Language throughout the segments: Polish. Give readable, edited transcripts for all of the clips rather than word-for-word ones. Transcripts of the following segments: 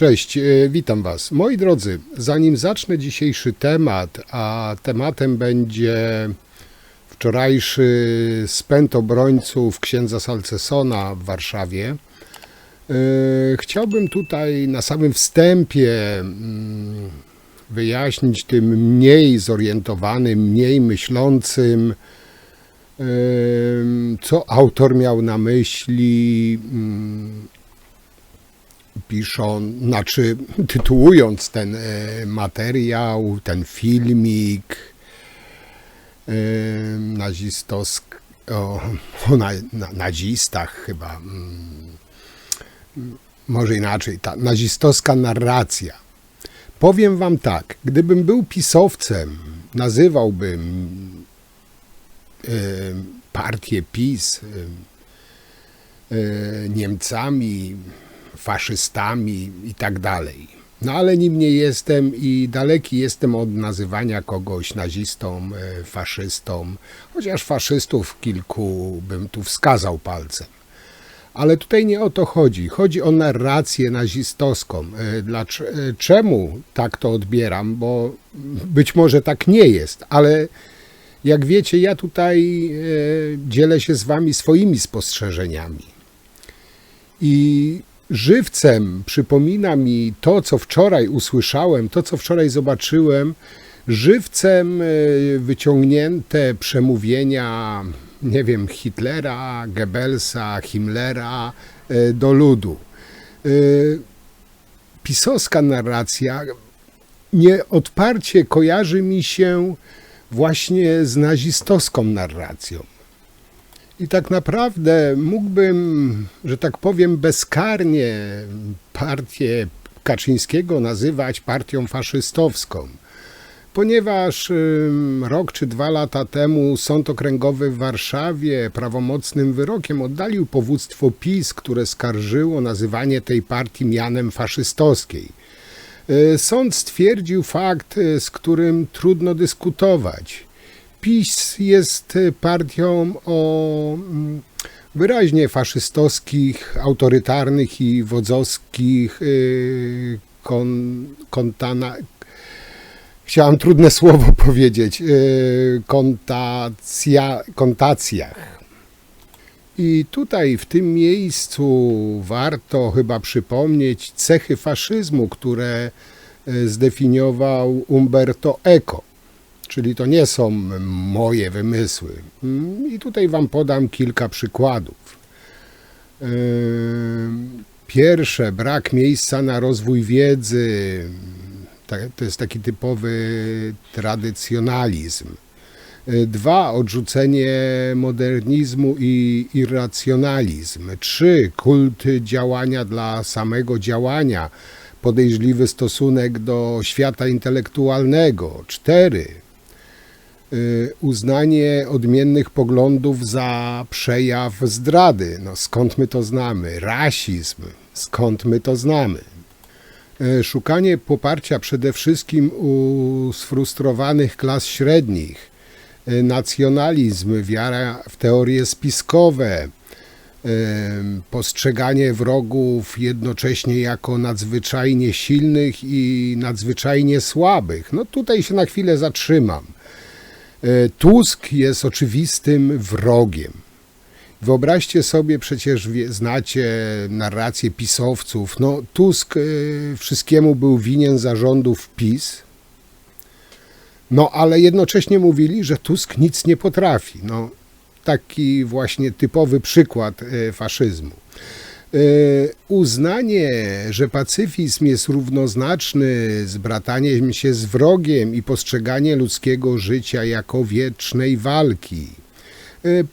Cześć, witam Was. Moi drodzy, zanim zacznę dzisiejszy temat, a tematem będzie wczorajszy spęd obrońców księdza Salcesona w Warszawie, chciałbym tutaj na samym wstępie wyjaśnić tym mniej zorientowanym, mniej myślącym, co autor miał na myśli, tytułując ten materiał, ten filmik o nazistach chyba, może inaczej, ta nazistowska narracja. Powiem wam tak, gdybym był pisowcem, nazywałbym partię PiS Niemcami, faszystami i tak dalej. No ale nim nie jestem i daleki jestem od nazywania kogoś nazistą, faszystą, chociaż faszystów kilku bym tu wskazał palcem. Ale tutaj nie o to chodzi. Chodzi o narrację nazistowską. Czemu tak to odbieram? Bo być może tak nie jest, ale jak wiecie, ja tutaj dzielę się z wami swoimi spostrzeżeniami. I żywcem przypomina mi to, co wczoraj usłyszałem, to, co wczoraj zobaczyłem, żywcem wyciągnięte przemówienia, nie wiem, Hitlera, Goebbelsa, Himmlera do ludu. Pisowska narracja nieodparcie kojarzy mi się właśnie z nazistowską narracją. I tak naprawdę mógłbym, że tak powiem, bezkarnie partię Kaczyńskiego nazywać partią faszystowską, ponieważ rok czy 2 lata temu Sąd Okręgowy w Warszawie prawomocnym wyrokiem oddalił powództwo PiS, które skarżyło nazywanie tej partii mianem faszystowskiej. Sąd stwierdził fakt, z którym trudno dyskutować. PiS jest partią o wyraźnie faszystowskich, autorytarnych i wodzowskich chciałam trudne słowo powiedzieć, kontacjach. I tutaj w tym miejscu warto chyba przypomnieć cechy faszyzmu, które zdefiniował Umberto Eco. Czyli to nie są moje wymysły. I tutaj wam podam kilka przykładów. Pierwsze, brak miejsca na rozwój wiedzy. To jest taki typowy tradycjonalizm. 2, odrzucenie modernizmu i irracjonalizm. 3, kult działania dla samego działania. Podejrzliwy stosunek do świata intelektualnego. 4, uznanie odmiennych poglądów za przejaw zdrady. No skąd my to znamy? Rasizm. Skąd my to znamy? Szukanie poparcia przede wszystkim u sfrustrowanych klas średnich. Nacjonalizm, wiara w teorie spiskowe. Postrzeganie wrogów jednocześnie jako nadzwyczajnie silnych i nadzwyczajnie słabych. No tutaj się na chwilę zatrzymam. Tusk jest oczywistym wrogiem. Wyobraźcie sobie, przecież znacie narrację pisowców. No, Tusk wszystkiemu był winien zarządów PiS, no ale jednocześnie mówili, że Tusk nic nie potrafi. No, taki właśnie typowy przykład faszyzmu. Uznanie, że pacyfizm jest równoznaczny z brataniem się z wrogiem i postrzeganie ludzkiego życia jako wiecznej walki.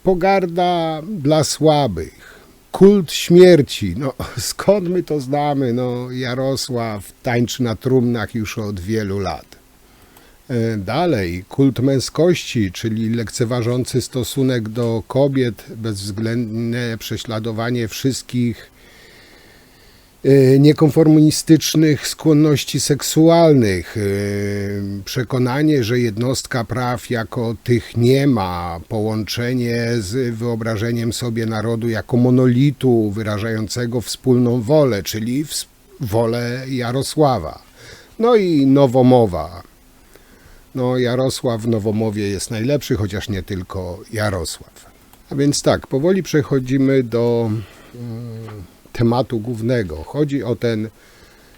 Pogarda dla słabych. Kult śmierci. No, skąd my to znamy? No, Jarosław tańczy na trumnach już od wielu lat. Dalej, kult męskości, czyli lekceważący stosunek do kobiet, bezwzględne prześladowanie wszystkich niekonformistycznych skłonności seksualnych, przekonanie, że jednostka praw jako tych nie ma, połączenie z wyobrażeniem sobie narodu jako monolitu wyrażającego wspólną wolę, czyli wolę Jarosława. No i Nowomowa. No Jarosław w Nowomowie jest najlepszy, chociaż nie tylko Jarosław. A więc tak, powoli przechodzimy do tematu głównego. Chodzi o ten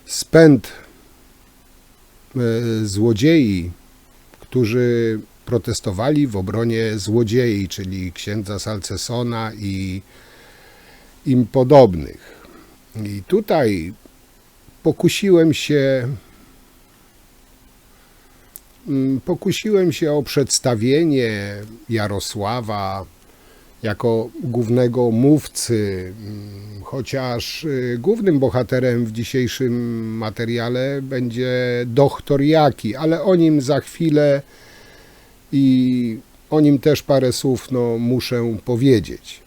spęd złodziei, którzy protestowali w obronie złodziei, czyli księdza Salcesona i im podobnych. I tutaj pokusiłem się o przedstawienie Jarosława jako głównego mówcy, chociaż głównym bohaterem w dzisiejszym materiale będzie doktor Jaki, ale o nim za chwilę i o nim też parę słów muszę powiedzieć.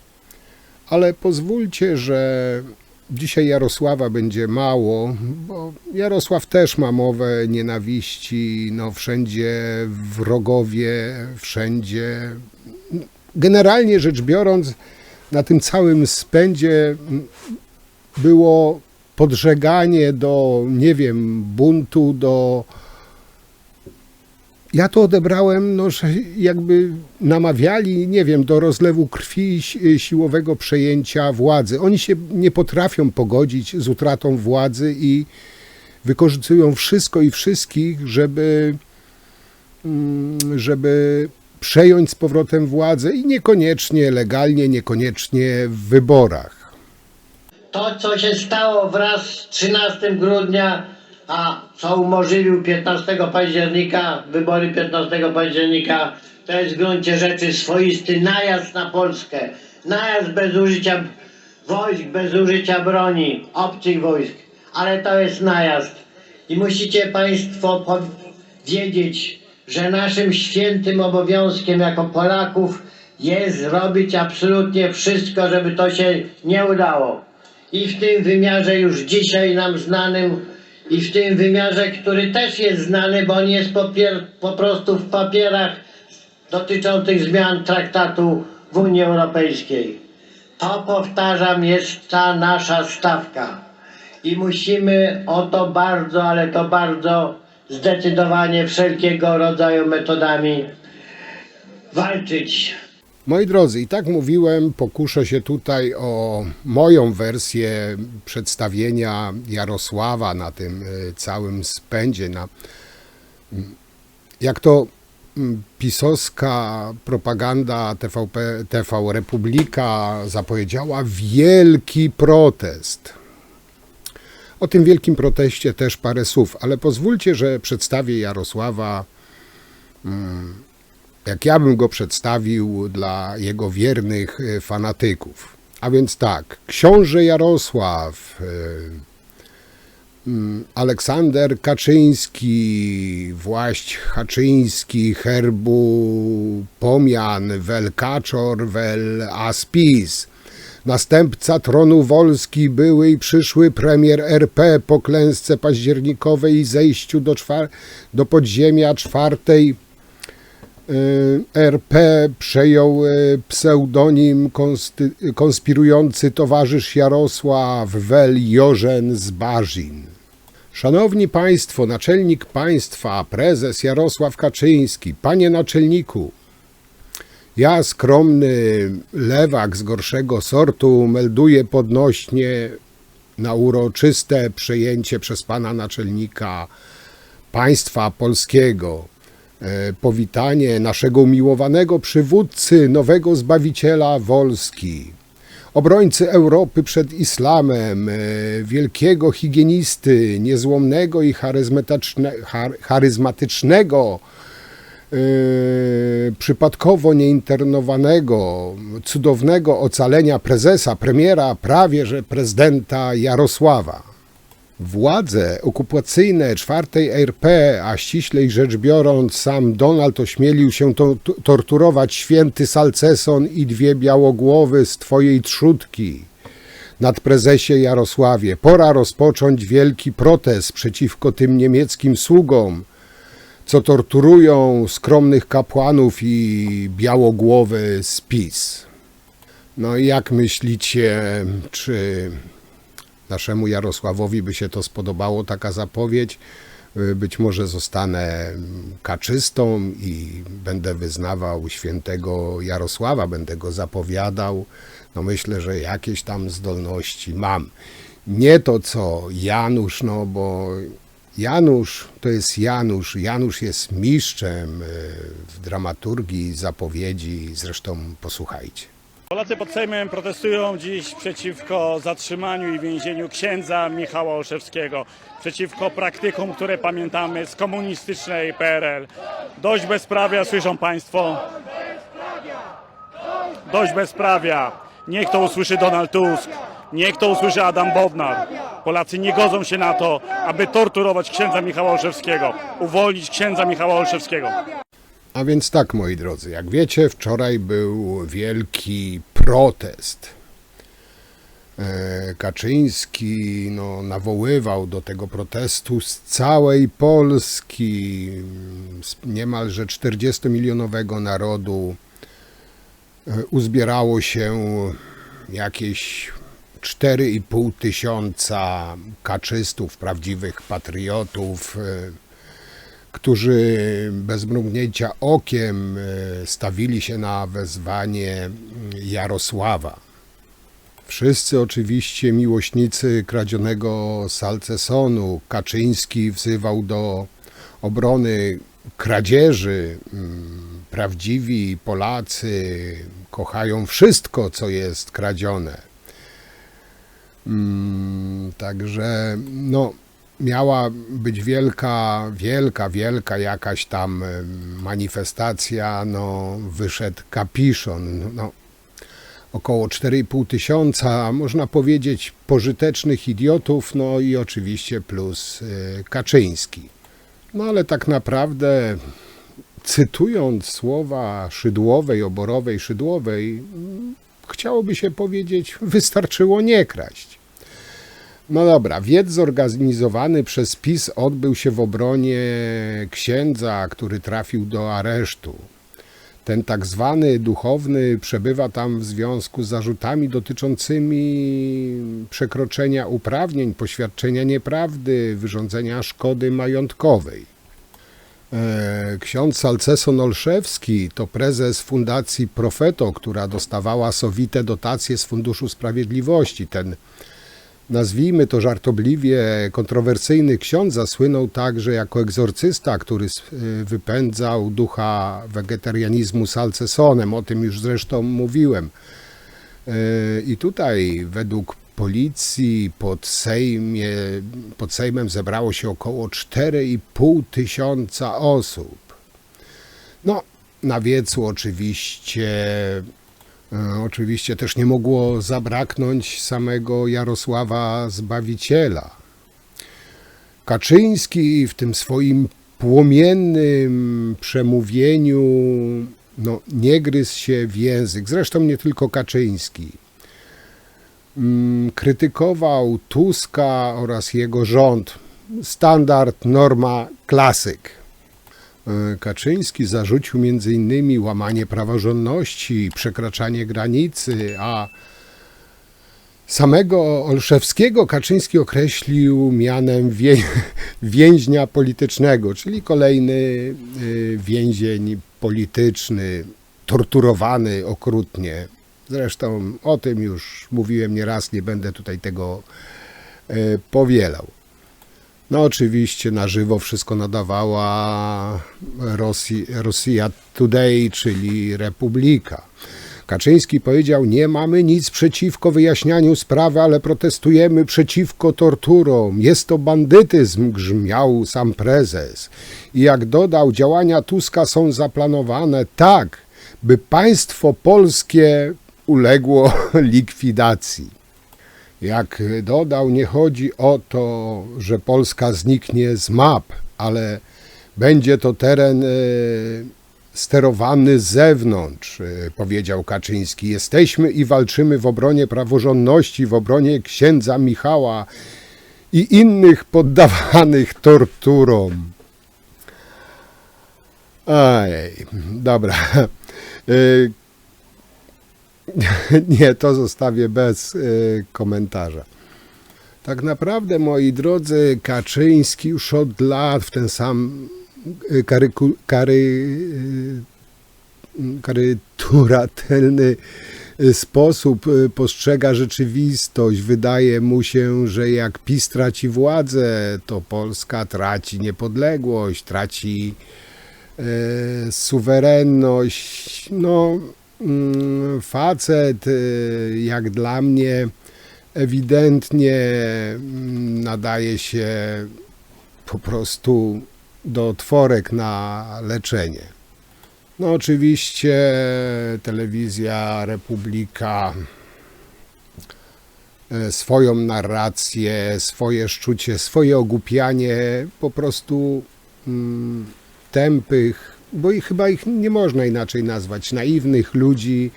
Ale pozwólcie, że dzisiaj Jarosława będzie mało, bo Jarosław też ma mowę nienawiści, wszędzie wrogowie, wszędzie. Generalnie rzecz biorąc, na tym całym spędzie było podżeganie do, buntu, ja to odebrałem, że jakby namawiali, do rozlewu krwi, siłowego przejęcia władzy. Oni się nie potrafią pogodzić z utratą władzy i wykorzystują wszystko i wszystkich, żeby przejąć z powrotem władzę i niekoniecznie legalnie, niekoniecznie w wyborach. To, co się stało wraz z 13 grudnia, a co umożliwił 15 października, wybory 15 października, to jest w gruncie rzeczy swoisty najazd na Polskę. Najazd bez użycia wojsk, bez użycia broni, obcych wojsk. Ale to jest najazd. I musicie Państwo wiedzieć, że naszym świętym obowiązkiem jako Polaków jest zrobić absolutnie wszystko, żeby to się nie udało. I w tym wymiarze już dzisiaj nam znanym, i w tym wymiarze, który też jest znany, bo on jest po prostu w papierach dotyczących zmian traktatu w Unii Europejskiej. To, powtarzam, jest ta nasza stawka. I musimy o to bardzo, ale to bardzo zdecydowanie wszelkiego rodzaju metodami walczyć. Moi drodzy, i tak mówiłem, pokuszę się tutaj o moją wersję przedstawienia Jarosława na tym całym spędzie. Jak to pisowska propaganda TV Republika zapowiedziała, wielki protest. O tym wielkim proteście też parę słów, ale pozwólcie, że przedstawię Jarosława, jak ja bym go przedstawił dla jego wiernych fanatyków. A więc tak, książę Jarosław, Aleksander Kaczyński, Właść Haczyński, herbu Pomian, wel Kaczor, wel Aspis, następca tronu Wolski, były i przyszły premier RP po klęsce październikowej i zejściu do podziemia czwartej RP przejął pseudonim konspirujący towarzysz Jarosław wel Jożen z Barzin. Szanowni Państwo, naczelnik państwa, prezes Jarosław Kaczyński, panie naczelniku, ja, skromny lewak z gorszego sortu, melduję podnośnie na uroczyste przejęcie przez pana naczelnika państwa polskiego powitanie naszego umiłowanego przywódcy, nowego Zbawiciela Wolski, obrońcy Europy przed islamem, wielkiego higienisty, niezłomnego i charyzmatycznego, przypadkowo nieinternowanego, cudownego ocalenia prezesa, premiera, prawie że prezydenta Jarosława. Władze okupacyjne czwartej RP, a ściślej rzecz biorąc sam Donald ośmielił się torturować święty Salceson i dwie białogłowy z twojej trzódki. Nadprezesie Jarosławie, pora rozpocząć wielki protest przeciwko tym niemieckim sługom, co torturują skromnych kapłanów i białogłowy z PiS. No i jak myślicie, czy naszemu Jarosławowi by się to spodobało, taka zapowiedź. Być może zostanę kaczystą i będę wyznawał świętego Jarosława, będę go zapowiadał. No myślę, że jakieś tam zdolności mam. Nie to co Janusz, no bo Janusz to jest Janusz. Janusz jest mistrzem w dramaturgii, zapowiedzi. Zresztą posłuchajcie. Polacy pod Sejmem protestują dziś przeciwko zatrzymaniu i więzieniu księdza Michała Olszewskiego, przeciwko praktykom, które pamiętamy z komunistycznej PRL. Dość bezprawia, słyszą Państwo? Dość bezprawia. Niech to usłyszy Donald Tusk, niech to usłyszy Adam Bodnar. Polacy nie godzą się na to, aby torturować księdza Michała Olszewskiego, uwolnić księdza Michała Olszewskiego. A więc tak, moi drodzy, jak wiecie, wczoraj był wielki protest. Kaczyński nawoływał do tego protestu z całej Polski, z niemalże 40-milionowego narodu. Uzbierało się jakieś 4,5 tysiąca kaczystów, prawdziwych patriotów, którzy bez mrugnięcia okiem stawili się na wezwanie Jarosława. Wszyscy oczywiście miłośnicy kradzionego salcesonu. Kaczyński wzywał do obrony kradzieży. Prawdziwi Polacy kochają wszystko, co jest kradzione. Także miała być wielka jakaś tam manifestacja, wyszedł kapiszon, około 4,5 tysiąca, można powiedzieć, pożytecznych idiotów, i oczywiście plus Kaczyński. Ale tak naprawdę, cytując słowa Szydłowej, Oborowej, Szydłowej, chciałoby się powiedzieć, wystarczyło nie kraść. No dobra, wiec zorganizowany przez PiS odbył się w obronie księdza, który trafił do aresztu. Ten tak zwany duchowny przebywa tam w związku z zarzutami dotyczącymi przekroczenia uprawnień, poświadczenia nieprawdy, wyrządzenia szkody majątkowej. Ksiądz Salceson Olszewski to prezes Fundacji Profeto, która dostawała sowite dotacje z Funduszu Sprawiedliwości. Ten, nazwijmy to żartobliwie, kontrowersyjny ksiądz zasłynął także jako egzorcysta, który wypędzał ducha wegetarianizmu salcesonem. O tym już zresztą mówiłem. I tutaj według policji pod Sejmem zebrało się około 4,5 tysiąca osób. Na wiecu oczywiście też nie mogło zabraknąć samego Jarosława Zbawiciela. Kaczyński w tym swoim płomiennym przemówieniu nie gryzł się w język. Zresztą nie tylko Kaczyński. Krytykował Tuska oraz jego rząd. Standard, norma, klasyk. Kaczyński zarzucił m.in. łamanie praworządności, przekraczanie granicy, a samego Olszewskiego Kaczyński określił mianem więźnia politycznego, czyli kolejny więzień polityczny, torturowany okrutnie. Zresztą o tym już mówiłem nieraz, nie będę tutaj tego powielał. Oczywiście na żywo wszystko nadawała Rosja Today, czyli Republika. Kaczyński powiedział: nie mamy nic przeciwko wyjaśnianiu sprawy, ale protestujemy przeciwko torturom. Jest to bandytyzm, grzmiał sam prezes. I jak dodał, działania Tuska są zaplanowane tak, by państwo polskie uległo likwidacji. Jak dodał, nie chodzi o to, że Polska zniknie z map, ale będzie to teren sterowany z zewnątrz, powiedział Kaczyński. Jesteśmy i walczymy w obronie praworządności, w obronie księdza Michała i innych poddawanych torturom. Dobra. Nie, to zostawię bez komentarza. Tak naprawdę, moi drodzy, Kaczyński już od lat w ten sam karykaturalny sposób postrzega rzeczywistość. Wydaje mu się, że jak PiS traci władzę, to Polska traci niepodległość, traci suwerenność. No, facet, jak dla mnie, ewidentnie nadaje się po prostu do tworek na leczenie. No oczywiście telewizja Republika swoją narrację, swoje szczucie, swoje ogłupianie po prostu tępych, bo chyba ich nie można inaczej nazwać, naiwnych ludzi,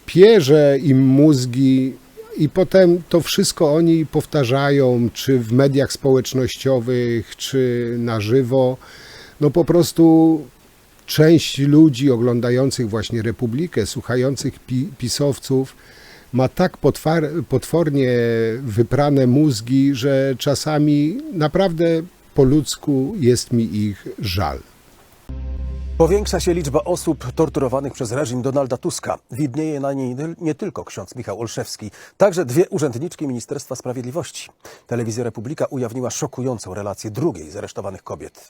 pierze im mózgi i potem to wszystko oni powtarzają, czy w mediach społecznościowych, czy na żywo. No po prostu część ludzi oglądających właśnie Republikę, słuchających pisowców ma tak potwornie wyprane mózgi, że czasami naprawdę po ludzku jest mi ich żal. Powiększa się liczba osób torturowanych przez reżim Donalda Tuska. Widnieje na niej nie tylko ksiądz Michał Olszewski, także dwie urzędniczki Ministerstwa Sprawiedliwości. Telewizja Republika ujawniła szokującą relację drugiej z aresztowanych kobiet.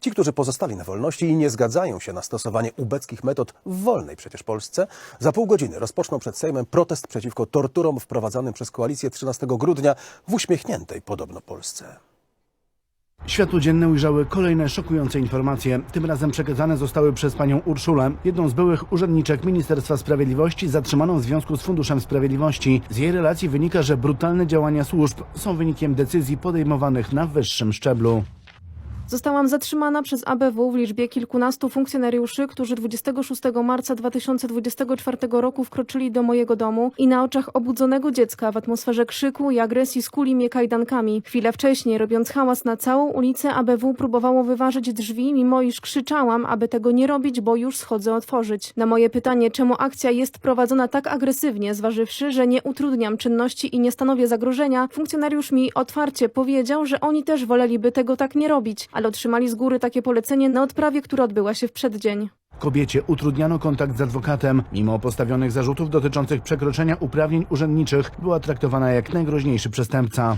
Ci, którzy pozostali na wolności i nie zgadzają się na stosowanie ubeckich metod w wolnej przecież Polsce, za pół godziny rozpoczną przed Sejmem protest przeciwko torturom wprowadzanym przez koalicję 13 grudnia w uśmiechniętej podobno Polsce. Światło dzienne ujrzały kolejne szokujące informacje. Tym razem przekazane zostały przez panią Urszulę, jedną z byłych urzędniczek Ministerstwa Sprawiedliwości, zatrzymaną w związku z Funduszem Sprawiedliwości. Z jej relacji wynika, że brutalne działania służb są wynikiem decyzji podejmowanych na wyższym szczeblu. Zostałam zatrzymana przez ABW w liczbie kilkunastu funkcjonariuszy, którzy 26 marca 2024 roku wkroczyli do mojego domu i na oczach obudzonego dziecka w atmosferze krzyku i agresji skuli mnie kajdankami. Chwilę wcześniej, robiąc hałas na całą ulicę, ABW próbowało wyważyć drzwi, mimo iż krzyczałam, aby tego nie robić, bo już schodzę otworzyć. Na moje pytanie, czemu akcja jest prowadzona tak agresywnie, zważywszy, że nie utrudniam czynności i nie stanowię zagrożenia, funkcjonariusz mi otwarcie powiedział, że oni też woleliby tego tak nie robić, ale otrzymali z góry takie polecenie na odprawie, która odbyła się w przeddzień. Kobiecie utrudniano kontakt z adwokatem. Mimo postawionych zarzutów dotyczących przekroczenia uprawnień urzędniczych, była traktowana jak najgroźniejszy przestępca.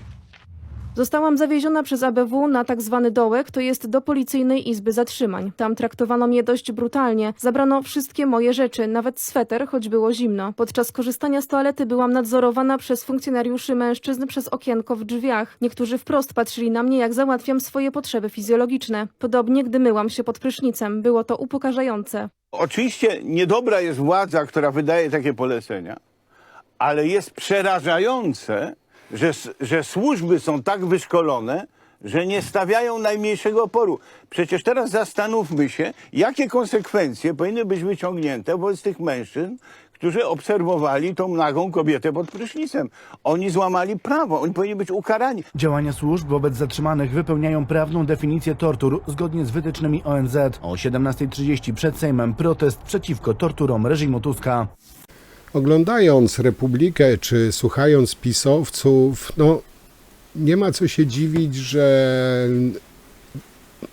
Zostałam zawieziona przez ABW na tzw. dołek, to jest do policyjnej izby zatrzymań. Tam traktowano mnie dość brutalnie. Zabrano wszystkie moje rzeczy, nawet sweter, choć było zimno. Podczas korzystania z toalety byłam nadzorowana przez funkcjonariuszy mężczyzn przez okienko w drzwiach. Niektórzy wprost patrzyli na mnie, jak załatwiam swoje potrzeby fizjologiczne. Podobnie, gdy myłam się pod prysznicem. Było to upokarzające. Oczywiście niedobra jest władza, która wydaje takie polecenia, ale jest przerażające, że służby są tak wyszkolone, że nie stawiają najmniejszego oporu. Przecież teraz zastanówmy się, jakie konsekwencje powinny być wyciągnięte wobec tych mężczyzn, którzy obserwowali tą nagą kobietę pod prysznicem. Oni złamali prawo, oni powinni być ukarani. Działania służb wobec zatrzymanych wypełniają prawną definicję tortur zgodnie z wytycznymi ONZ. O 17:30 przed Sejmem protest przeciwko torturom reżimu Tuska. Oglądając Republikę czy słuchając pisowców, no nie ma co się dziwić, że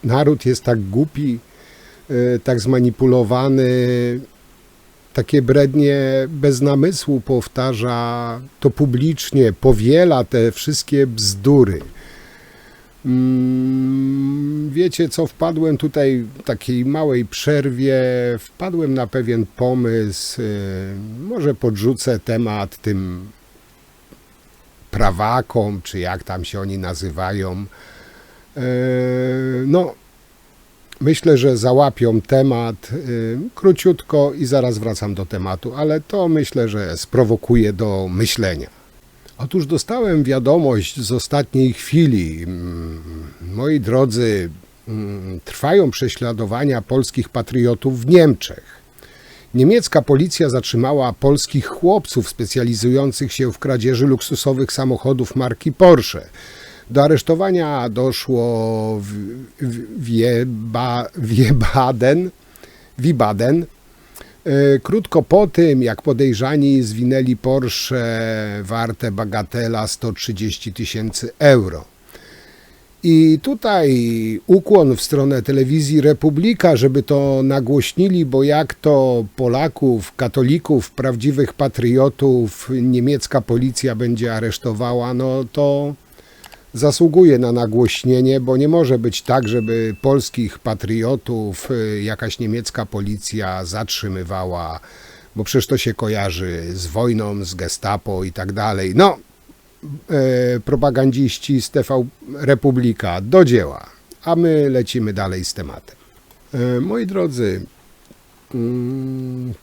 naród jest tak głupi, tak zmanipulowany, takie brednie bez namysłu powtarza to publicznie, powiela te wszystkie bzdury. Wiecie co, wpadłem tutaj w takiej małej przerwie, wpadłem na pewien pomysł, może podrzucę temat tym prawakom, czy jak tam się oni nazywają. No, myślę, że załapią temat króciutko i zaraz wracam do tematu, ale to myślę, że sprowokuje do myślenia. Otóż dostałem wiadomość z ostatniej chwili. Moi drodzy, trwają prześladowania polskich patriotów w Niemczech. Niemiecka policja zatrzymała polskich chłopców specjalizujących się w kradzieży luksusowych samochodów marki Porsche. Do aresztowania doszło w Wiesbaden Krótko po tym, jak podejrzani zwinęli Porsche warte bagatela 130 000 euro. I tutaj ukłon w stronę telewizji Republika, żeby to nagłośnili, bo jak to Polaków, katolików, prawdziwych patriotów niemiecka policja będzie aresztowała, no to zasługuje na nagłośnienie, bo nie może być tak, żeby polskich patriotów jakaś niemiecka policja zatrzymywała, bo przecież to się kojarzy z wojną, z Gestapo i tak dalej. No, propagandziści z TV Republika, do dzieła, a my lecimy dalej z tematem. Moi drodzy,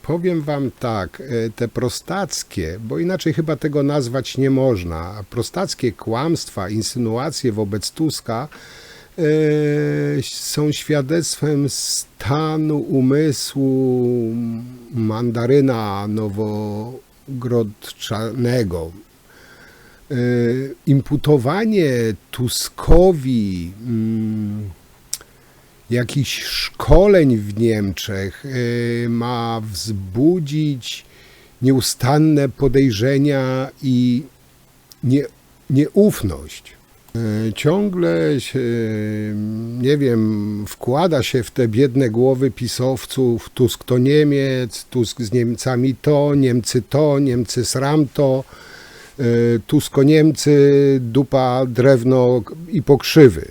powiem wam tak, te prostackie, bo inaczej chyba tego nazwać nie można, prostackie kłamstwa, insynuacje wobec Tuska są świadectwem stanu umysłu mandaryna nowogrodczanego. Imputowanie Tuskowi jakichś szkoleń w Niemczech ma wzbudzić nieustanne podejrzenia i nieufność. Ciągle się, nie wiem, wkłada się w te biedne głowy pisowców: Tusk to Niemiec, Tusk z Niemcami to, Niemcy sram to, Tusko Niemcy, dupa, drewno i pokrzywy.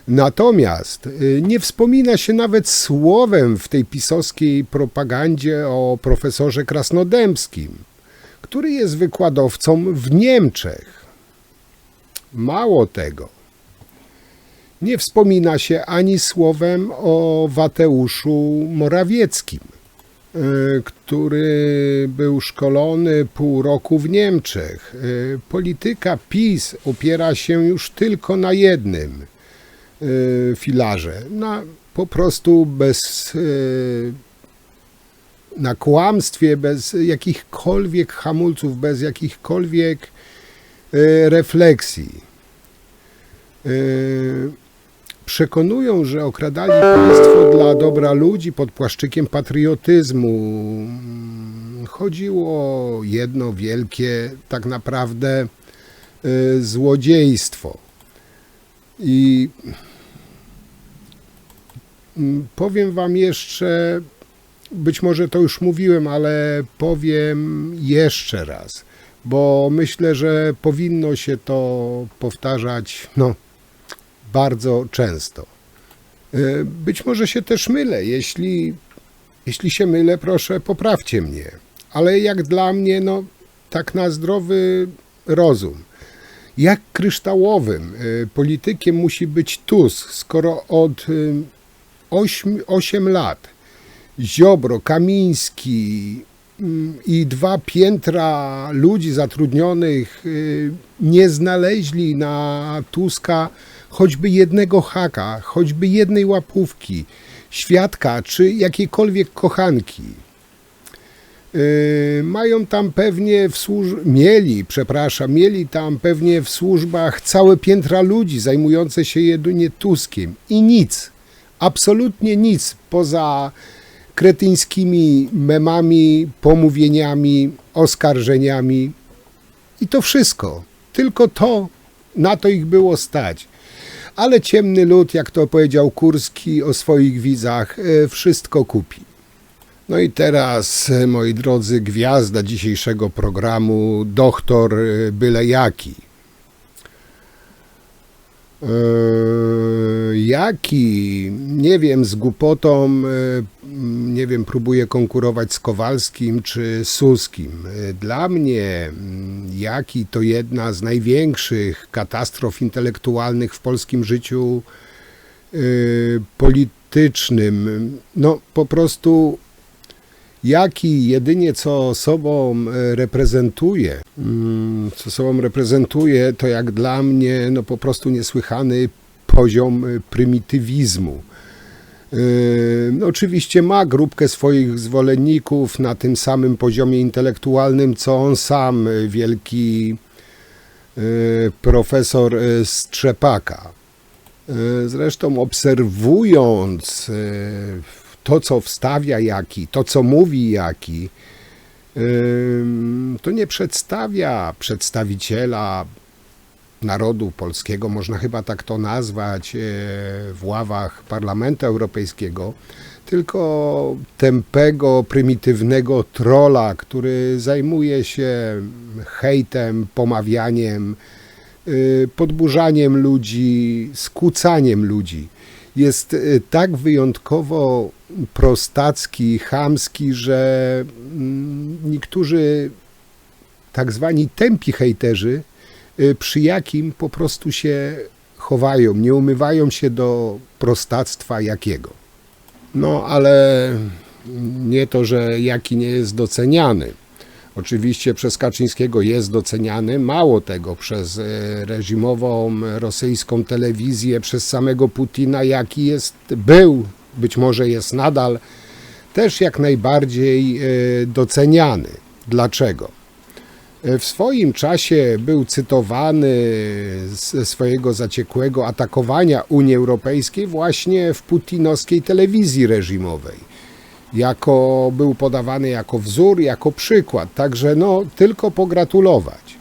Natomiast nie wspomina się nawet słowem w tej pisowskiej propagandzie o profesorze Krasnodębskim, który jest wykładowcą w Niemczech. Mało tego, nie wspomina się ani słowem o Mateuszu Morawieckim, który był szkolony pół roku w Niemczech. Polityka PiS opiera się już tylko na jednym filarze, po prostu na kłamstwie, bez jakichkolwiek hamulców, bez jakichkolwiek refleksji. Przekonują, że okradali państwo dla dobra ludzi pod płaszczykiem patriotyzmu. Chodziło o jedno wielkie, tak naprawdę, złodziejstwo. I powiem wam jeszcze, być może to już mówiłem, ale powiem jeszcze raz, bo myślę, że powinno się to powtarzać, bardzo często. Być może się też mylę. Jeśli się mylę, proszę, poprawcie mnie. Ale jak dla mnie, tak na zdrowy rozum. Jak kryształowym politykiem musi być Tusk, skoro od 8 lat Ziobro, Kamiński i 2 piętra ludzi zatrudnionych nie znaleźli na Tuska choćby jednego haka, choćby jednej łapówki, świadka czy jakiejkolwiek kochanki. Mają tam pewnie mieli tam pewnie w służbach całe piętra ludzi zajmujące się jedynie Tuskiem i nic, absolutnie nic poza kretyńskimi memami, pomówieniami, oskarżeniami i to wszystko. Tylko to, na to ich było stać. Ale ciemny lud, jak to powiedział Kurski o swoich widzach, wszystko kupi. No i teraz, moi drodzy, gwiazda dzisiejszego programu, doktor byle jaki. Jaki, nie wiem, z głupotą, nie wiem, próbuje konkurować z Kowalskim czy Suskim. Dla mnie Jaki to jedna z największych katastrof intelektualnych w polskim życiu politycznym. Po prostu Jaki jedynie co sobą reprezentuje, to jak dla mnie po prostu niesłychany poziom prymitywizmu. Oczywiście ma grupkę swoich zwolenników na tym samym poziomie intelektualnym, co on sam, wielki profesor Strzepaka. Zresztą obserwując to, co wstawia Jaki, to, co mówi Jaki, to nie przedstawia przedstawiciela narodu polskiego, można chyba tak to nazwać, w ławach Parlamentu Europejskiego, tylko tępego, prymitywnego trolla, który zajmuje się hejtem, pomawianiem, podburzaniem ludzi, skłócaniem ludzi. Jest tak wyjątkowo prostacki, chamski, że niektórzy tak zwani tępi hejterzy przy Jakim po prostu się chowają, nie umywają się do prostactwa Jakiego. No ale nie to, że Jaki nie jest doceniany. Oczywiście przez Kaczyńskiego jest doceniany, mało tego, przez reżimową rosyjską telewizję, przez samego Putina Jaki był, być może jest nadal, też jak najbardziej doceniany. Dlaczego? W swoim czasie był cytowany ze swojego zaciekłego atakowania Unii Europejskiej właśnie w putinowskiej telewizji reżimowej. Był podawany jako wzór, jako przykład. Także no, tylko pogratulować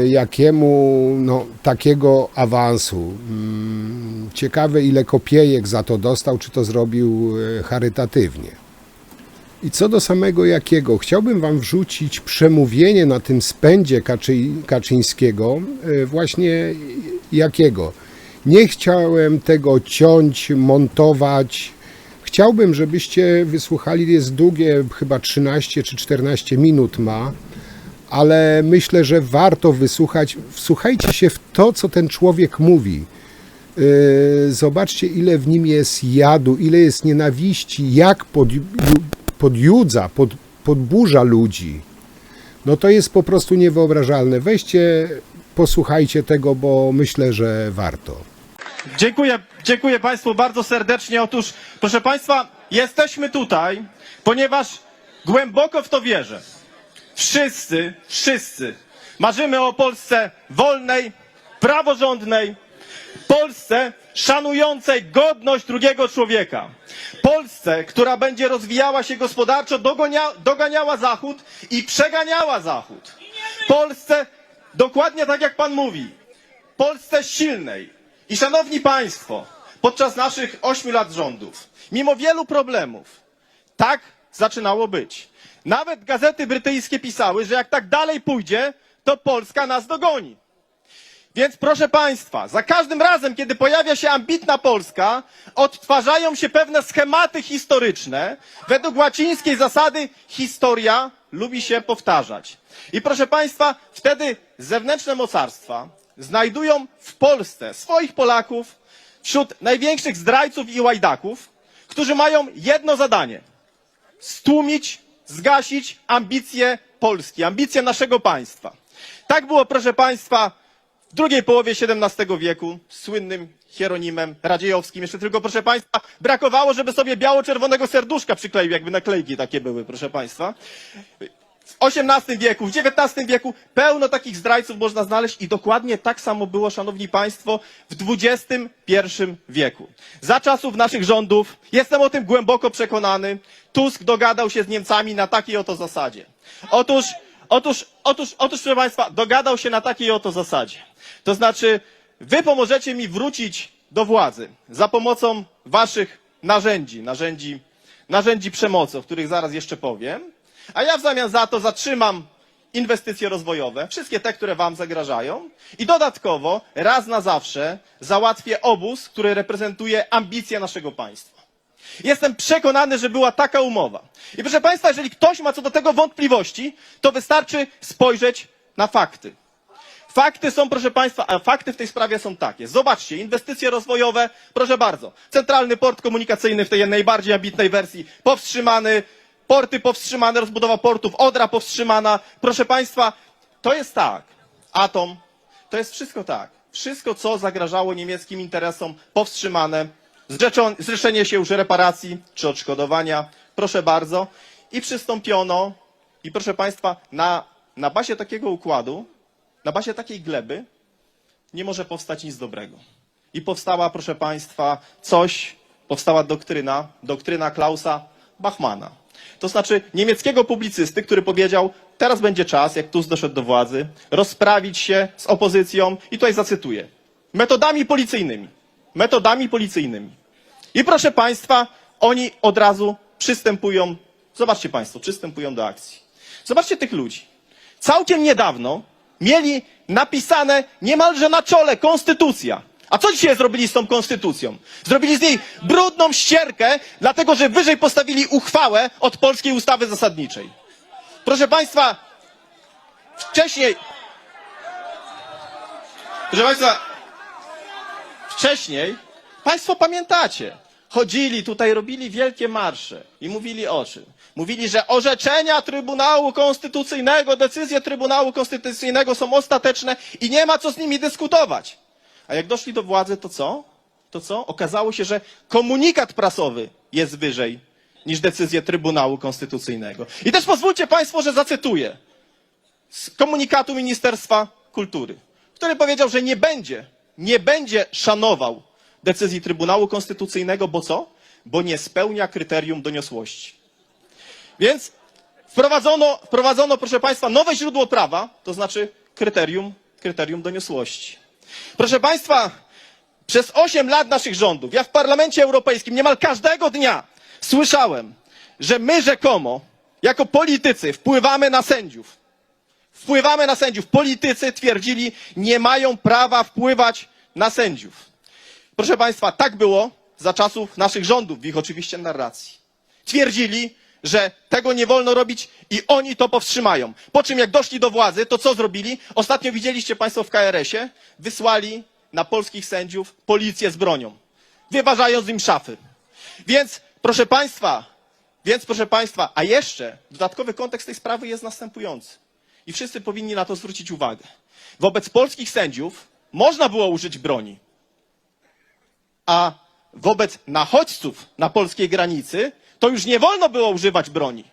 Jakiemu takiego awansu. Ciekawe, ile kopiejek za to dostał, czy to zrobił charytatywnie. I co do samego Jakiego, chciałbym wam wrzucić przemówienie na tym spędzie Kaczyńskiego, właśnie Jakiego. Nie chciałem tego ciąć, montować. Chciałbym, żebyście wysłuchali, jest długie, chyba 13 czy 14 minut ma, ale myślę, że warto wysłuchać. Wsłuchajcie się w to, co ten człowiek mówi. Zobaczcie, ile w nim jest jadu, ile jest nienawiści, jak podjudza, podburza ludzi. No to jest po prostu niewyobrażalne. Weźcie, posłuchajcie tego, bo myślę, że warto. Dziękuję Państwu bardzo serdecznie. Otóż, proszę Państwa, jesteśmy tutaj, ponieważ głęboko w to wierzę. Wszyscy marzymy o Polsce wolnej, praworządnej, Polsce szanującej godność drugiego człowieka. Polsce, która będzie rozwijała się gospodarczo, doganiała Zachód i przeganiała Zachód. Polsce, dokładnie tak jak Pan mówi, Polsce silnej. I szanowni Państwo, podczas naszych 8 lat rządów, mimo wielu problemów, tak zaczynało być. Nawet gazety brytyjskie pisały, że jak tak dalej pójdzie, to Polska nas dogoni. Więc proszę Państwa, za każdym razem, kiedy pojawia się ambitna Polska, odtwarzają się pewne schematy historyczne. Według łacińskiej zasady historia lubi się powtarzać. I proszę Państwa, wtedy zewnętrzne mocarstwa znajdują w Polsce swoich Polaków wśród największych zdrajców i łajdaków, którzy mają jedno zadanie: stłumić, zgasić ambicje Polski, ambicje naszego państwa. Tak było, proszę Państwa, w drugiej połowie XVII wieku z słynnym Hieronimem Radziejowskim. Jeszcze tylko, proszę Państwa, brakowało, żeby sobie biało-czerwonego serduszka przykleił, jakby naklejki takie były, proszę Państwa. W XVIII wieku, w XIX wieku pełno takich zdrajców można znaleźć i dokładnie tak samo było, szanowni państwo, w XXI wieku. Za czasów naszych rządów, jestem o tym głęboko przekonany, Tusk dogadał się z Niemcami na takiej oto zasadzie. Otóż, proszę państwa, dogadał się na takiej oto zasadzie. To znaczy, wy pomożecie mi wrócić do władzy za pomocą waszych narzędzi przemocy, o których zaraz jeszcze powiem, a ja w zamian za to zatrzymam inwestycje rozwojowe, wszystkie te, które wam zagrażają, i dodatkowo raz na zawsze załatwię obóz, który reprezentuje ambicje naszego państwa. Jestem przekonany, że była taka umowa. I proszę Państwa, jeżeli ktoś ma co do tego wątpliwości, to wystarczy spojrzeć na fakty. Fakty są, proszę Państwa, a fakty w tej sprawie są takie. Zobaczcie, inwestycje rozwojowe, proszę bardzo. Centralny port komunikacyjny w tej najbardziej ambitnej wersji powstrzymany, porty powstrzymane, rozbudowa portów, Odra powstrzymana. Proszę Państwa, to jest tak. Atom, to jest wszystko tak. Wszystko, co zagrażało niemieckim interesom, powstrzymane. Zrzeczenie się już reparacji czy odszkodowania, proszę bardzo. I przystąpiono, i proszę Państwa, na bazie takiego układu, na bazie takiej gleby nie może powstać nic dobrego. I powstała, proszę Państwa, coś powstała doktryna Klausa Bachmana. To znaczy niemieckiego publicysty, który powiedział, teraz będzie czas, jak Tusk doszedł do władzy, rozprawić się z opozycją i tutaj zacytuję. Metodami policyjnymi. Metodami policyjnymi. I proszę państwa, oni od razu przystępują, zobaczcie państwo, przystępują do akcji. Zobaczcie tych ludzi. Całkiem niedawno mieli napisane niemalże na czole konstytucja. A co dzisiaj zrobili z tą konstytucją? Zrobili z niej brudną ścierkę, dlatego że wyżej postawili uchwałę od polskiej ustawy zasadniczej. Proszę państwa, wcześniej, państwo pamiętacie, chodzili tutaj, robili wielkie marsze i mówili o czym? Mówili, że orzeczenia Trybunału Konstytucyjnego, decyzje Trybunału Konstytucyjnego są ostateczne i nie ma co z nimi dyskutować. A jak doszli do władzy, to co? To co? Okazało się, że komunikat prasowy jest wyżej niż decyzje Trybunału Konstytucyjnego. I też pozwólcie państwo, że zacytuję z komunikatu Ministerstwa Kultury, który powiedział, że nie będzie szanował decyzji Trybunału Konstytucyjnego, bo co? Bo nie spełnia kryterium doniosłości. Więc wprowadzono, proszę państwa, nowe źródło prawa, to znaczy kryterium doniosłości. Proszę państwa, przez 8 lat naszych rządów, ja w Parlamencie Europejskim niemal każdego dnia słyszałem, że my rzekomo, jako politycy, wpływamy na sędziów. Wpływamy na sędziów. Politycy twierdzili, nie mają prawa wpływać na sędziów. Proszę państwa, tak było za czasów naszych rządów, w ich oczywiście narracji. Twierdzili, że tego nie wolno robić i oni to powstrzymają. Po czym jak doszli do władzy, to co zrobili? Ostatnio widzieliście państwo w KRS-ie, wysłali na polskich sędziów policję z bronią, wyważając im szafy. Więc proszę państwa, a jeszcze dodatkowy kontekst tej sprawy jest następujący. I wszyscy powinni na to zwrócić uwagę. Wobec polskich sędziów można było użyć broni, a wobec nachodźców na polskiej granicy to już nie wolno było używać broni.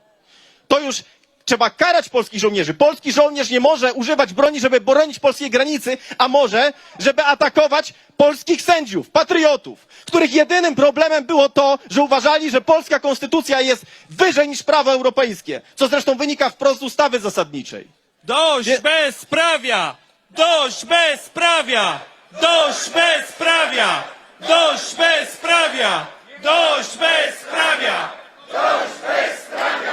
To już trzeba karać polskich żołnierzy. Polski żołnierz nie może używać broni, żeby bronić polskiej granicy, a może, żeby atakować polskich sędziów, patriotów, których jedynym problemem było to, że uważali, że polska konstytucja jest wyżej niż prawo europejskie, co zresztą wynika wprost z ustawy zasadniczej. Dość bezprawia! Dość bezprawia! Dość bezprawia! Dość bezprawia! Dość bezprawia! Dość bezprawia!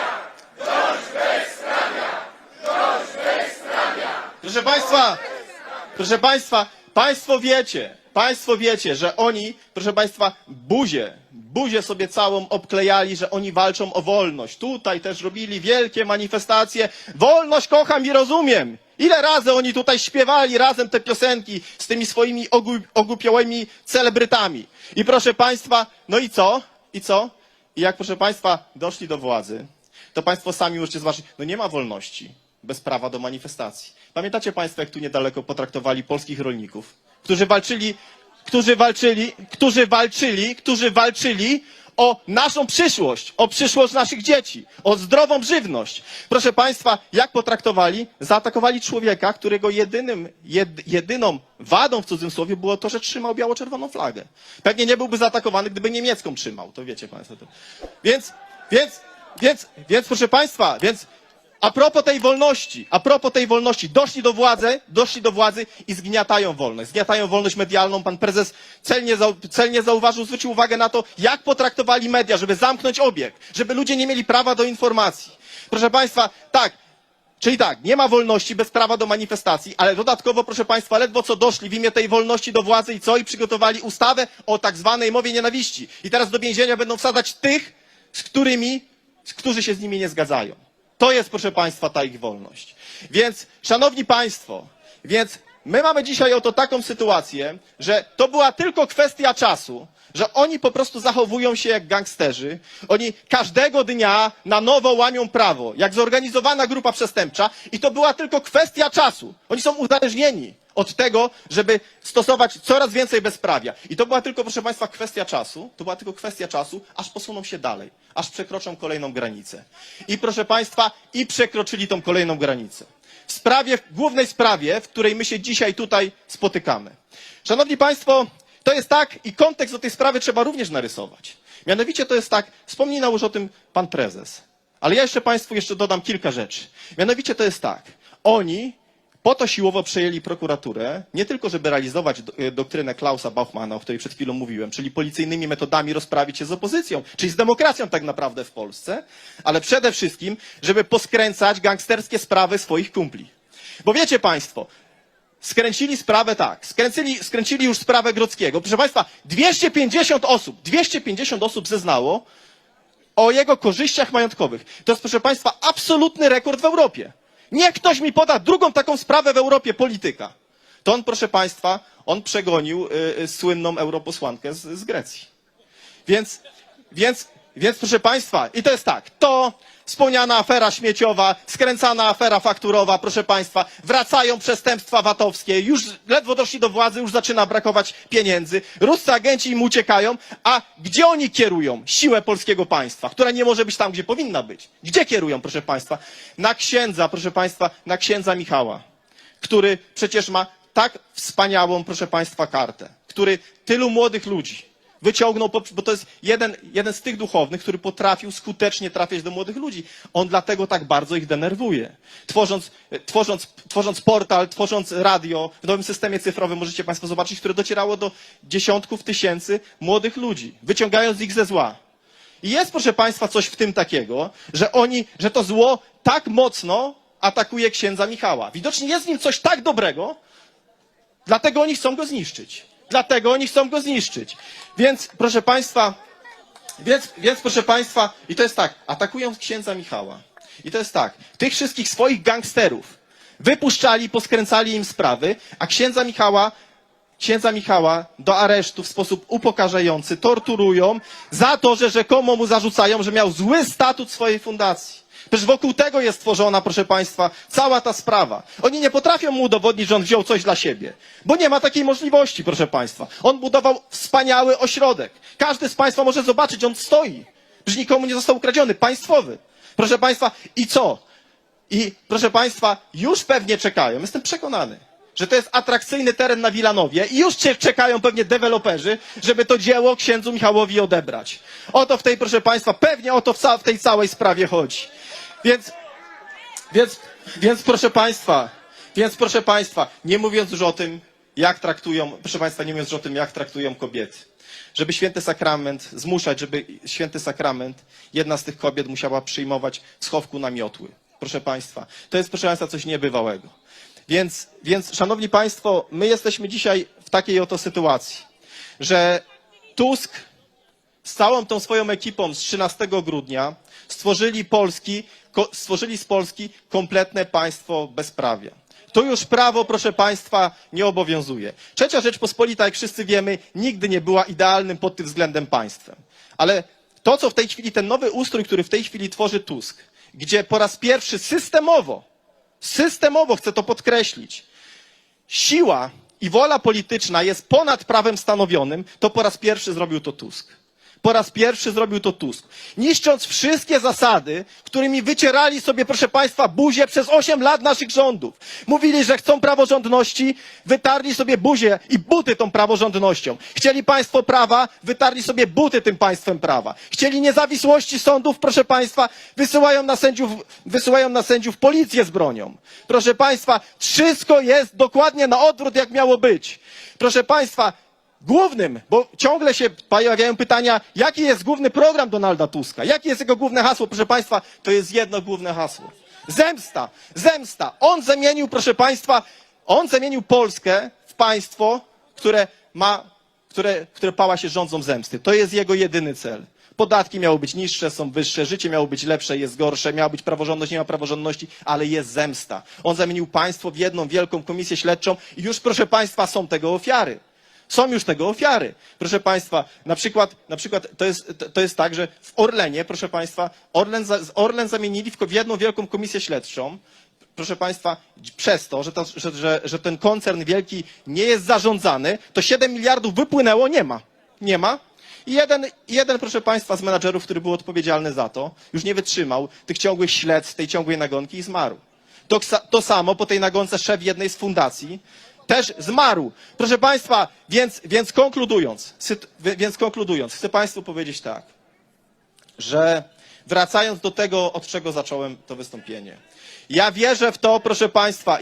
Dość bezprawia! Dość bezprawia! Proszę państwa, państwo wiecie, że oni, proszę państwa, buzię sobie całą obklejali, że oni walczą o wolność. Tutaj też robili wielkie manifestacje. Wolność kocham i rozumiem. Ile razy oni tutaj śpiewali razem te piosenki z tymi swoimi ogłupiałymi celebrytami. I proszę państwa, no i co? I co? I jak, proszę państwa, doszli do władzy, to państwo sami możecie zobaczyć, no nie ma wolności bez prawa do manifestacji. Pamiętacie państwo, jak tu niedaleko potraktowali polskich rolników, którzy walczyli o naszą przyszłość, o przyszłość naszych dzieci, o zdrową żywność. Proszę państwa, jak potraktowali? Zaatakowali człowieka, którego jedyną wadą w cudzysłowie było to, że trzymał biało-czerwoną flagę. Pewnie nie byłby zaatakowany, gdyby niemiecką trzymał, to wiecie państwo. Więc proszę państwa, a propos tej wolności, doszli do władzy i zgniatają wolność medialną. Pan prezes celnie zauważył, zwrócił uwagę na to, jak potraktowali media, żeby zamknąć obieg, żeby ludzie nie mieli prawa do informacji. Proszę państwa, czyli nie ma wolności bez prawa do manifestacji, ale dodatkowo, proszę państwa, ledwo co doszli w imię tej wolności do władzy i co? I przygotowali ustawę o tak zwanej mowie nienawiści. I teraz do więzienia będą wsadzać tych, którzy się z nimi nie zgadzają. To jest, proszę państwa, ta ich wolność. Więc, szanowni państwo, my mamy dzisiaj oto taką sytuację, że to była tylko kwestia czasu, że oni po prostu zachowują się jak gangsterzy. Oni każdego dnia na nowo łamią prawo, jak zorganizowana grupa przestępcza i to była tylko kwestia czasu. Oni są uzależnieni od tego, żeby stosować coraz więcej bezprawia. I to była tylko, proszę państwa, kwestia czasu, aż posuną się dalej, aż przekroczą kolejną granicę. I proszę państwa, przekroczyli tą kolejną granicę. W głównej sprawie, w której my się dzisiaj tutaj spotykamy. Szanowni państwo, To jest tak, i kontekst do tej sprawy trzeba również narysować. Mianowicie to jest tak, wspominał już o tym pan prezes, ale ja jeszcze państwu dodam kilka rzeczy. Mianowicie to jest tak, oni po to siłowo przejęli prokuraturę, nie tylko żeby realizować doktrynę Klausa Bauchmana, o której przed chwilą mówiłem, czyli policyjnymi metodami rozprawić się z opozycją, czyli z demokracją tak naprawdę w Polsce, ale przede wszystkim, żeby poskręcać gangsterskie sprawy swoich kumpli. Bo wiecie państwo, skręcili sprawę tak, skręcili już sprawę Grodzkiego. Proszę państwa, 250 osób zeznało o jego korzyściach majątkowych. To jest, proszę państwa, absolutny rekord w Europie. Niech ktoś mi poda drugą taką sprawę w Europie polityka. To on, proszę państwa, on przegonił słynną europosłankę z Grecji. Więc, proszę państwa, i to jest tak, to wspomniana afera śmieciowa, skręcana afera fakturowa, proszę państwa, wracają przestępstwa VAT-owskie, już ledwo doszli do władzy, już zaczyna brakować pieniędzy, ruscy agenci im uciekają, a gdzie oni kierują siłę polskiego państwa, która nie może być tam, gdzie powinna być? Gdzie kierują, proszę państwa? Na księdza, proszę państwa, na księdza Michała, który przecież ma tak wspaniałą, proszę państwa, kartę, który tylu młodych ludzi wyciągnął, bo to jest jeden z tych duchownych, który potrafił skutecznie trafiać do młodych ludzi. On dlatego tak bardzo ich denerwuje. Tworząc portal, tworząc radio w nowym systemie cyfrowym, możecie państwo zobaczyć, które docierało do dziesiątków tysięcy młodych ludzi, wyciągając ich ze zła. I jest, proszę państwa, coś w tym takiego, że to zło tak mocno atakuje księdza Michała. Widocznie jest w nim coś tak dobrego, dlatego oni chcą go zniszczyć. Więc, proszę państwa, i to jest tak, atakują księdza Michała. I to jest tak, tych wszystkich swoich gangsterów wypuszczali, poskręcali im sprawy, a księdza Michała do aresztu w sposób upokarzający torturują za to, że rzekomo mu zarzucają, że miał zły statut swojej fundacji. Przecież wokół tego jest tworzona, proszę państwa, cała ta sprawa. Oni nie potrafią mu udowodnić, że on wziął coś dla siebie, bo nie ma takiej możliwości, proszę państwa. On budował wspaniały ośrodek. Każdy z państwa może zobaczyć, on stoi. Przecież nikomu nie został ukradziony, państwowy. Proszę państwa, i co? I proszę państwa, już pewnie czekają, jestem przekonany, że to jest atrakcyjny teren na Wilanowie i już czekają pewnie deweloperzy, żeby to dzieło księdzu Michałowi odebrać. Oto w tej, proszę państwa, pewnie o to w tej całej sprawie chodzi. Więc proszę państwa, nie mówiąc już o tym, jak traktują kobiety. Żeby święty sakrament zmuszać, żeby święty sakrament jedna z tych kobiet musiała przyjmować w schowku na miotły. Proszę państwa, to jest, proszę państwa, coś niebywałego. Więc, szanowni państwo, my jesteśmy dzisiaj w takiej oto sytuacji, że Tusk z całą tą swoją ekipą z 13 grudnia stworzyli z Polski kompletne państwo bezprawia. Tu już prawo, proszę państwa, nie obowiązuje. Trzecia Rzeczpospolita, jak wszyscy wiemy, nigdy nie była idealnym pod tym względem państwem. Ale to, co w tej chwili, ten nowy ustrój, który w tej chwili tworzy Tusk, gdzie po raz pierwszy systemowo chcę to podkreślić, siła i wola polityczna jest ponad prawem stanowionym, to po raz pierwszy zrobił to Tusk. Niszcząc wszystkie zasady, którymi wycierali sobie, proszę państwa, buzię przez 8 lat naszych rządów. Mówili, że chcą praworządności, wytarli sobie buzię i buty tą praworządnością. Chcieli państwo prawa, wytarli sobie buty tym państwem prawa. Chcieli niezawisłości sądów, proszę państwa, wysyłają na sędziów policję z bronią. Proszę państwa, wszystko jest dokładnie na odwrót, jak miało być. Proszę państwa, głównym, bo ciągle się pojawiają pytania, jaki jest główny program Donalda Tuska, jakie jest jego główne hasło, proszę państwa, to jest jedno główne hasło. Zemsta. On zamienił, proszę państwa, Polskę w państwo, które pała się rządzą zemsty. To jest jego jedyny cel. Podatki miały być niższe, są wyższe, życie miało być lepsze, jest gorsze, miała być praworządność, nie ma praworządności, ale jest zemsta. On zamienił państwo w jedną wielką komisję śledczą i już, proszę państwa, są tego ofiary. Proszę państwa, na przykład to jest tak, że w Orlenie, proszę państwa, Orlen zamienili w jedną wielką komisję śledczą, proszę państwa, przez to, że ten koncern wielki nie jest zarządzany, to 7 miliardów wypłynęło, nie ma. I jeden, proszę państwa, z menadżerów, który był odpowiedzialny za to, już nie wytrzymał tych ciągłych śledztw, tej ciągłej nagonki i zmarł. To samo po tej nagonce szef jednej z fundacji też zmarł. Proszę Państwa, więc konkludując, chcę Państwu powiedzieć tak, że wracając do tego, od czego zacząłem to wystąpienie. Ja wierzę w to, proszę Państwa,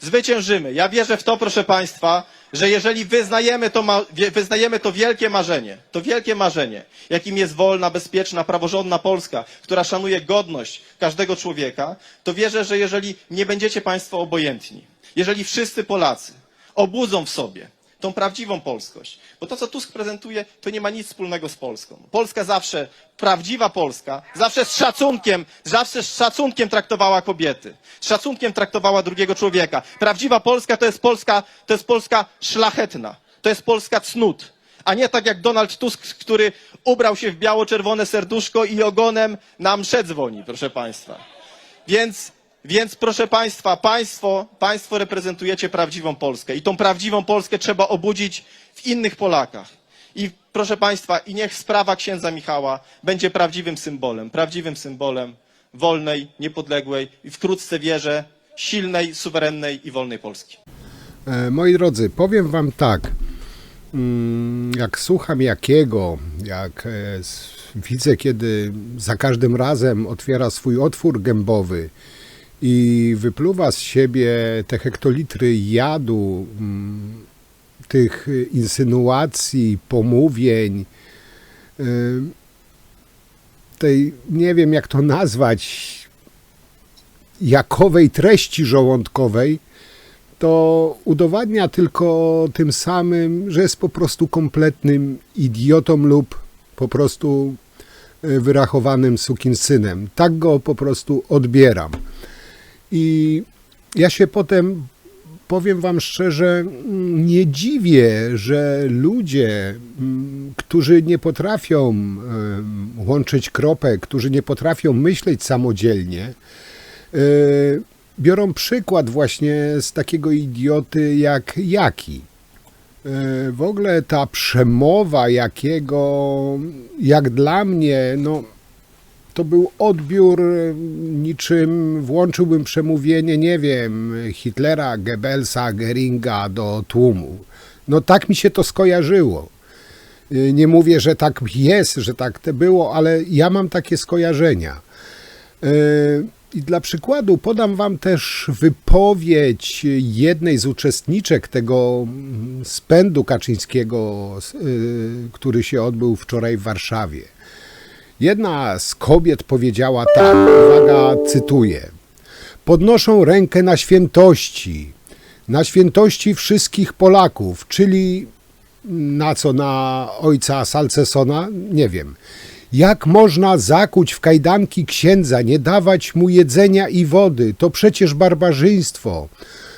zwyciężymy. Ja wierzę w to, proszę Państwa, że jeżeli wyznajemy to wielkie marzenie, jakim jest wolna, bezpieczna, praworządna Polska, która szanuje godność każdego człowieka, to wierzę, że jeżeli nie będziecie Państwo obojętni, jeżeli wszyscy Polacy obudzą w sobie tą prawdziwą polskość, bo to, co Tusk prezentuje, to nie ma nic wspólnego z Polską. Polska zawsze, prawdziwa Polska, zawsze z szacunkiem traktowała kobiety, z szacunkiem traktowała drugiego człowieka. Prawdziwa Polska to jest Polska szlachetna, to jest Polska cnót, a nie tak jak Donald Tusk, który ubrał się w biało-czerwone serduszko i ogonem na mszę dzwoni, proszę Państwa. Więc proszę Państwa, Państwo reprezentujecie prawdziwą Polskę i tą prawdziwą Polskę trzeba obudzić w innych Polakach. I proszę Państwa, i niech sprawa księdza Michała będzie prawdziwym symbolem wolnej, niepodległej i wkrótce wierzę silnej, suwerennej i wolnej Polski. Moi drodzy, powiem wam tak, jak słucham Jakiego, widzę, kiedy za każdym razem otwiera swój otwór gębowy i wypluwa z siebie te hektolitry jadu, tych insynuacji, pomówień, tej, nie wiem jak to nazwać, jakowej treści żołądkowej, to udowadnia tylko tym samym, że jest po prostu kompletnym idiotą lub po prostu wyrachowanym sukinsynem. Tak go po prostu odbieram. I ja się potem, powiem wam szczerze, nie dziwię, że ludzie, którzy nie potrafią łączyć kropek, którzy nie potrafią myśleć samodzielnie, biorą przykład właśnie z takiego idioty jak Jaki. W ogóle ta przemowa Jakiego, jak dla mnie, no, to był odbiór niczym, włączyłbym przemówienie, nie wiem, Hitlera, Goebbelsa, Goeringa do tłumu. No tak mi się to skojarzyło. Nie mówię, że tak jest, że tak to było, ale ja mam takie skojarzenia. I dla przykładu podam wam też wypowiedź jednej z uczestniczek tego spędu Kaczyńskiego, który się odbył wczoraj w Warszawie. Jedna z kobiet powiedziała tak, uwaga, cytuję: podnoszą rękę na świętości wszystkich Polaków, czyli na co, na ojca Salcesona? Nie wiem. Jak można zakuć w kajdanki księdza, nie dawać mu jedzenia i wody? To przecież barbarzyństwo.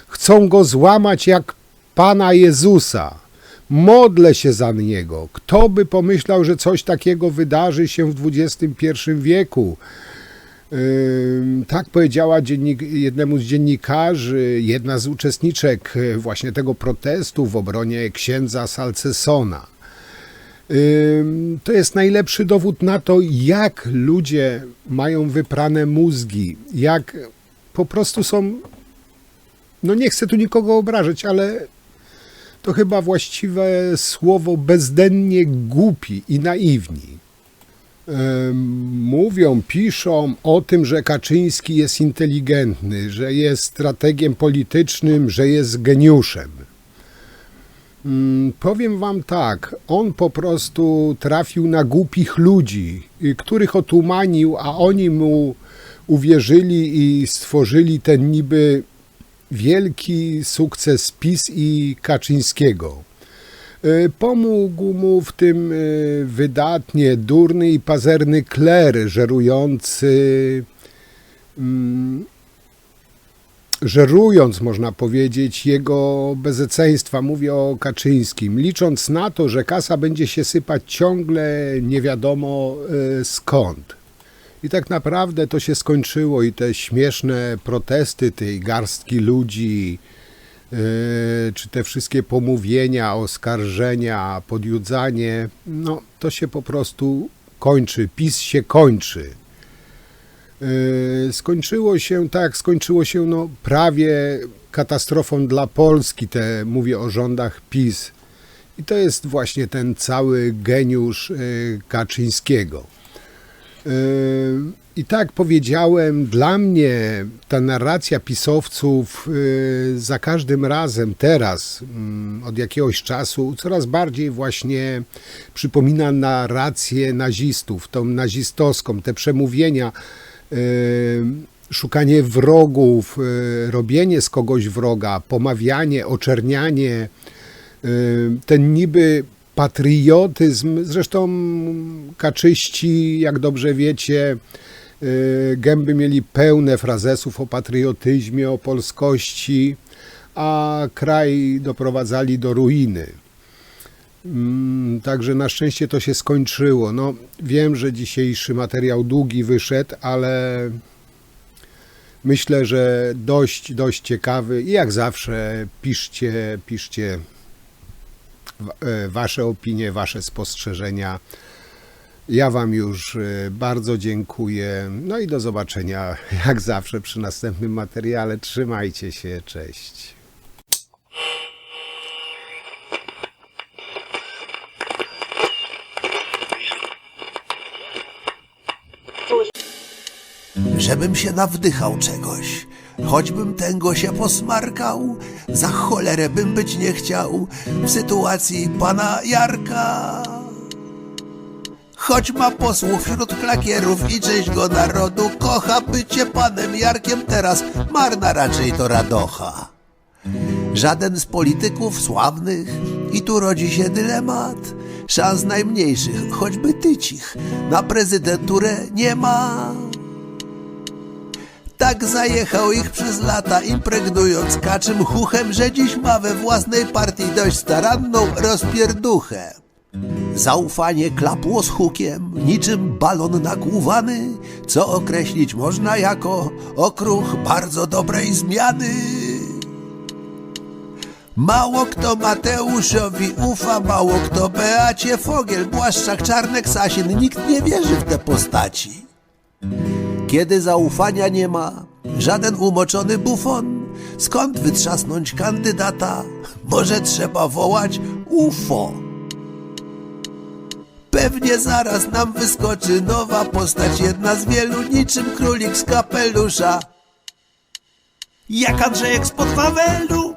Chcą go złamać jak Pana Jezusa. Modlę się za niego. Kto by pomyślał, że coś takiego wydarzy się w XXI wieku? Tak powiedziała jednemu z dziennikarzy, jedna z uczestniczek właśnie tego protestu w obronie księdza Salcesona. To jest najlepszy dowód na to, jak ludzie mają wyprane mózgi, jak po prostu są, no nie chcę tu nikogo obrażać, ale to chyba właściwe słowo, bezdennie głupi i naiwni. Mówią, piszą o tym, że Kaczyński jest inteligentny, że jest strategiem politycznym, że jest geniuszem. Powiem wam tak, on po prostu trafił na głupich ludzi, których otumanił, a oni mu uwierzyli i stworzyli ten niby wielki sukces PiS i Kaczyńskiego. Pomógł mu w tym wydatnie durny i pazerny kler, żerując, można powiedzieć, jego bezeceństwa. Mówię o Kaczyńskim, licząc na to, że kasa będzie się sypać ciągle nie wiadomo skąd. I tak naprawdę to się skończyło i te śmieszne protesty tej garstki ludzi, czy te wszystkie pomówienia, oskarżenia, podjudzanie, no to się po prostu kończy, PiS się kończy. Skończyło się tak, no prawie katastrofą dla Polski, mówię o rządach PiS. I to jest właśnie ten cały geniusz Kaczyńskiego. I tak powiedziałem, dla mnie ta narracja pisowców za każdym razem teraz, od jakiegoś czasu, coraz bardziej właśnie przypomina narrację nazistów, tą nazistowską, te przemówienia, szukanie wrogów, robienie z kogoś wroga, pomawianie, oczernianie, ten niby patriotyzm. Zresztą kaczyści, jak dobrze wiecie, gęby mieli pełne frazesów o patriotyzmie, o polskości, a kraj doprowadzali do ruiny. Także na szczęście to się skończyło. No, wiem, że dzisiejszy materiał długi wyszedł, ale myślę, że dość ciekawy i jak zawsze piszcie wasze opinie, wasze spostrzeżenia. Ja wam już bardzo dziękuję. No i do zobaczenia jak zawsze przy następnym materiale. Trzymajcie się, cześć. Żebym się nawdychał czegoś, choćbym tęgo się posmarkał, za cholerę bym być nie chciał w sytuacji pana Jarka. Choć ma posłów wśród klakierów i część go narodu kocha, bycie panem Jarkiem teraz marna raczej to radocha. Żaden z polityków sławnych i tu rodzi się dylemat, szans najmniejszych, choćby tycich, na prezydenturę nie ma. Tak zajechał ich przez lata, impregnując kaczym chuchem, że dziś ma we własnej partii dość staranną rozpierduchę. Zaufanie klapło z hukiem, niczym balon nakłuwany, co określić można jako okruch bardzo dobrej zmiany. Mało kto Mateuszowi ufa, mało kto Beacie Fogiel, Błaszczak, Czarnek, Sasin, nikt nie wierzy w te postaci. Kiedy zaufania nie ma, żaden umoczony bufon, skąd wytrzasnąć kandydata? Może trzeba wołać UFO. Pewnie zaraz nam wyskoczy nowa postać, jedna z wielu, niczym królik z kapelusza. Jak Andrzejek spod Wawelu.